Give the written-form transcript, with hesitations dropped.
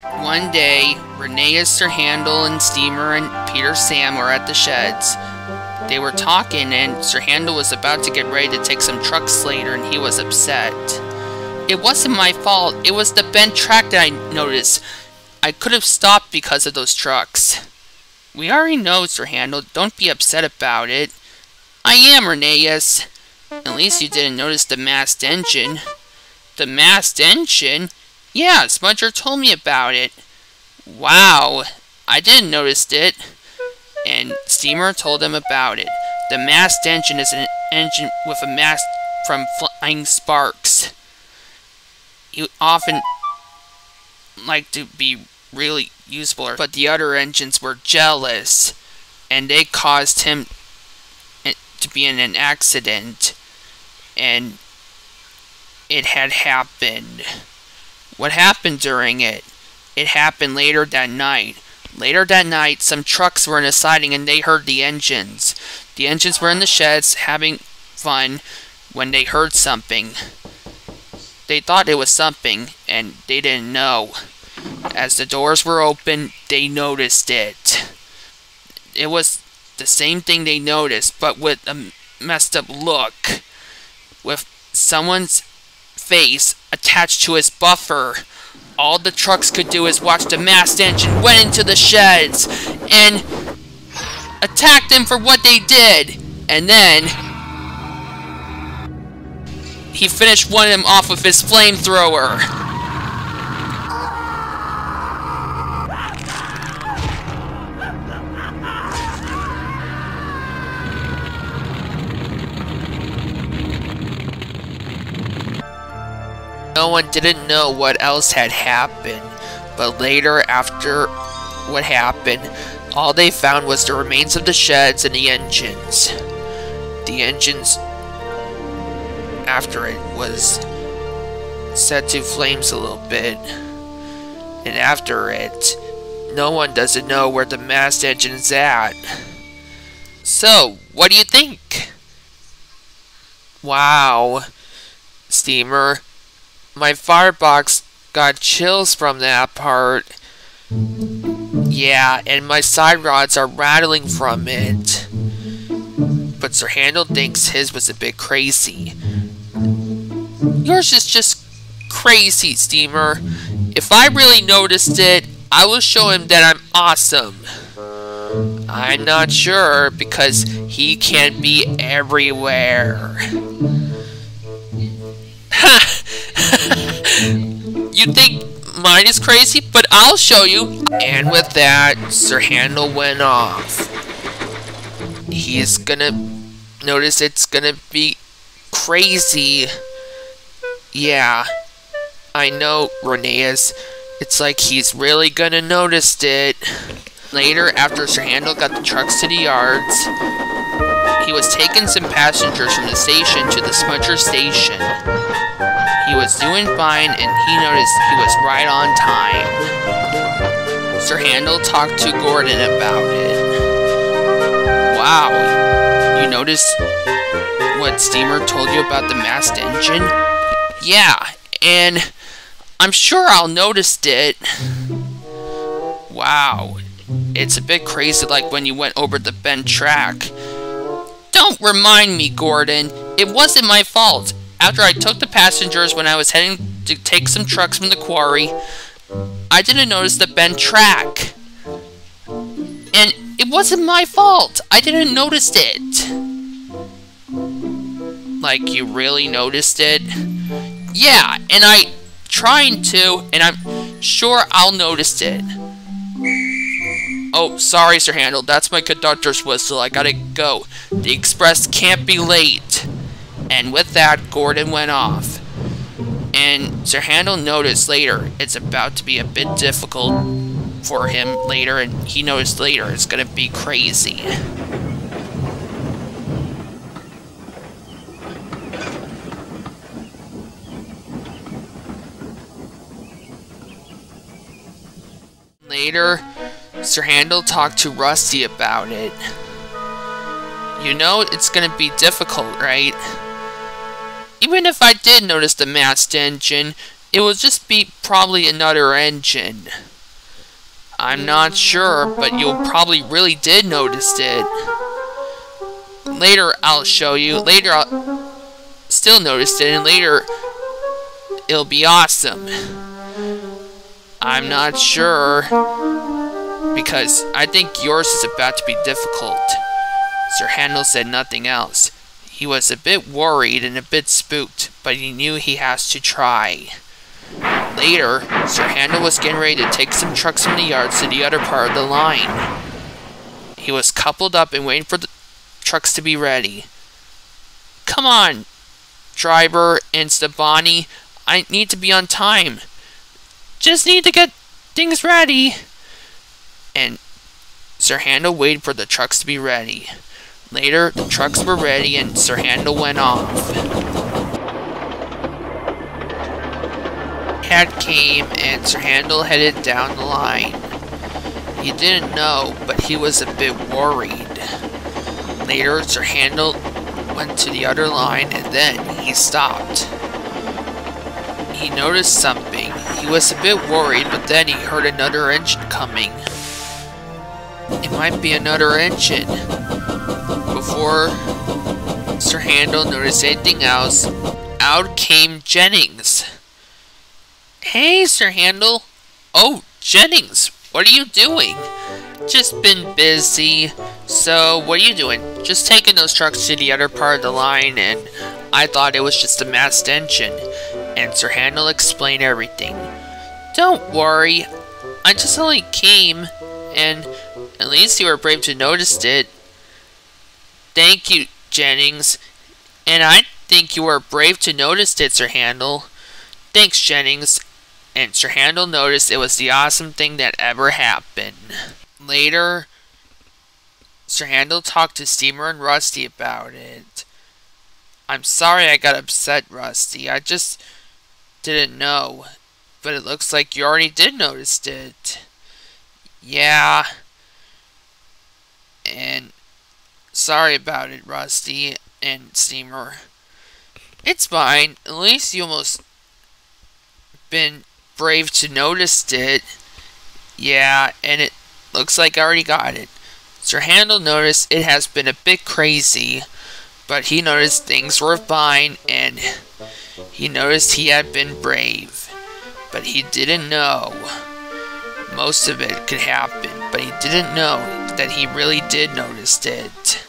One day, Renee, Sir Handel, and Steamer and Peter Sam were at the sheds. They were talking, and Sir Handel was about to get ready to take some trucks later, and he was upset. It wasn't my fault. It was the bent track that I noticed. I could have stopped because of those trucks. We already know, Sir Handel. Don't be upset about it. I am, Reneus. At least you didn't notice the masked engine. The masked engine? Yeah, Smudger told me about it. Wow, I didn't notice it. And Steamer told him about it. The masked engine is an engine with a mask from flying sparks. He often liked to be really useful, but the other engines were jealous, and they caused him to be in an accident, and it had happened. What happened during it? It happened later that night. Later that night, some trucks were in a siding and they heard the engines. The engines were in the sheds having fun when they heard something. They thought it was something, and they didn't know. As the doors were open, they noticed it. It was the same thing they noticed, but with a messed up look. With someone's face attached to his buffer. All the trucks could do is watch the masked engine went into the sheds and attacked them for what they did. And then he finished one of them off with his flamethrower. No one didn't know what else had happened, but later, after what happened, all they found was the remains of the sheds and the engines. The engines, after it, was set to flames a little bit, and after it, no one doesn't know where the masked engine's at. So, what do you think? Wow, Steamer. My firebox got chills from that part. Yeah, and my side rods are rattling from it. But Sir Handel thinks his was a bit crazy. Yours is just crazy, Steamer. If I really noticed it, I will show him that I'm awesome. I'm not sure, because he can't be everywhere. Ha! You think mine is crazy, but I'll show you. And with that, Sir Handel went off. He's gonna notice it's gonna be crazy. Yeah, I know, Reneus. It's like he's really gonna notice it. Later, after Sir Handel got the trucks to the yards, he was taking some passengers from the station to the Smudger station. He was doing fine, and he noticed he was right on time. Sir Handel talked to Gordon about it. Wow, you noticed what Steamer told you about the masked engine? Yeah, and I'm sure I'll notice it. Wow, it's a bit crazy like when you went over the bent track. Don't remind me, Gordon. It wasn't my fault. After I took the passengers when I was heading to take some trucks from the quarry, I didn't notice the bent track. And it wasn't my fault. I didn't notice it. Like, you really noticed it? Yeah, and I trying to, and I'm sure I'll notice it. Oh, sorry, Sir Handel. That's my conductor's whistle. I gotta go. The express can't be late. And with that, Gordon went off. And Sir Handel noticed later it's about to be a bit difficult for him later, and he noticed later it's gonna be crazy. Later, Sir Handel talked to Rusty about it. You know it's gonna be difficult, right? Even if I did notice the masked engine, it would just be probably another engine. I'm not sure, but you probably really did notice it. Later, I'll show you. Later, I'll still notice it, and later, it'll be awesome. I'm not sure, because I think yours is about to be difficult. Sir Handel said nothing else. He was a bit worried and a bit spooked, but he knew he has to try. Later, Sir Handel was getting ready to take some trucks from the yards to the other part of the line. He was coupled up and waiting for the trucks to be ready. Come on, driver and Stabani. I need to be on time. Just need to get things ready. And Sir Handel waited for the trucks to be ready. Later, the trucks were ready and Sir Handel went off. Cat came and Sir Handel headed down the line. He didn't know, but he was a bit worried. Later, Sir Handel went to the other line and then he stopped. He noticed something. He was a bit worried, but then he heard another engine coming. It might be another engine. Before Sir Handel noticed anything else, out came Jennings. Hey, Sir Handel. Oh, Jennings, what are you doing? Just been busy. So, what are you doing? Just taking those trucks to the other part of the line, and I thought it was just a masked engine. And Sir Handel explained everything. Don't worry. I just only came, and at least you were brave to notice it. Thank you, Jennings. And I think you were brave to notice it, Sir Handel. Thanks, Jennings. And Sir Handel noticed it was the awesome thing that ever happened. Later, Sir Handel talked to Steamer and Rusty about it. I'm sorry I got upset, Rusty. I just didn't know. But it looks like you already did notice it. Yeah. And sorry about it, Rusty and Steamer. It's fine. At least you almost been brave to notice it. Yeah, and it looks like I already got it. Sir Handel noticed it has been a bit crazy, but he noticed things were fine, and he noticed he had been brave. But he didn't know most of it could happen, but he didn't know that he really did notice it.